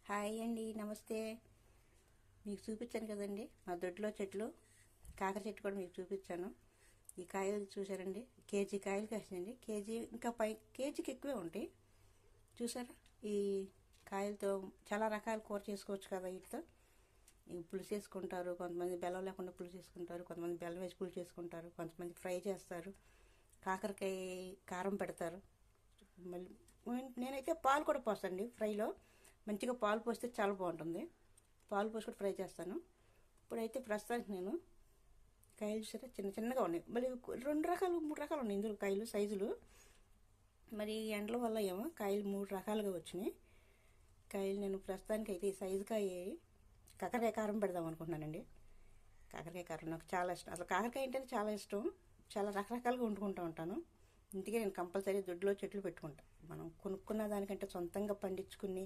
Hi అండి, నమస్తే. మీకు చూపించాను కదండి మా దొడ్లో చెట్లు, కాకర చెట్టు కూడా మీకు చూపించాను. ఈ కాయలు చూసారండి, కేజీ కాయలు కాసినండి. కేజీ ఇంకా కేజీకి ఎక్కువే ఉంటాయి. చూసారా, ఈ కాయలతో చాలా రకాల కూర చేసుకోవచ్చు కదా. వీటితో పులుసు చేసుకుంటారు, కొంతమంది బెల్లం లేకుండా పులుసు చేసుకుంటారు, కొంతమంది బెల్లం వేసి పులుసు చేసుకుంటారు, కొంతమంది ఫ్రై చేస్తారు, కాకరకాయ కారం పెడతారు. మళ్ళీ నేనైతే పాలు కూడా పోస్తానండి ఫ్రైలో. మంచిగా పాలు పోస్తే చాలా బాగుంటుంది. పాలు పోసి కూడా ఫ్రై చేస్తాను. ఇప్పుడైతే ప్రస్తుతానికి నేను కాయలు చూసారా, చిన్న చిన్నగా ఉన్నాయి. మళ్ళీ 2 రకాలు 3 రకాలు ఉన్నాయి ఇందులో కాయలు సైజులు. మరి ఎండల వల్ల ఏమో కాయలు 3 రకాలుగా వచ్చినాయి. కాయలు నేను ప్రస్తుతానికి అయితే ఈ సైజు కాయ కాకరకాయ కారం పెడదాం అనుకుంటున్నానండి. కాకరకాయ కారం నాకు చాలా ఇష్టం. అసలు కాకరకాయ అంటే చాలా ఇష్టం. చాలా రకరకాలుగా వండుకుంటూ ఉంటాను. ఇంటికే నేను కంపల్సరీ దొడ్లో చెట్లు పెట్టుకుంటాను. మనం కొనుక్కున్న దానికంటే సొంతంగా పండించుకుని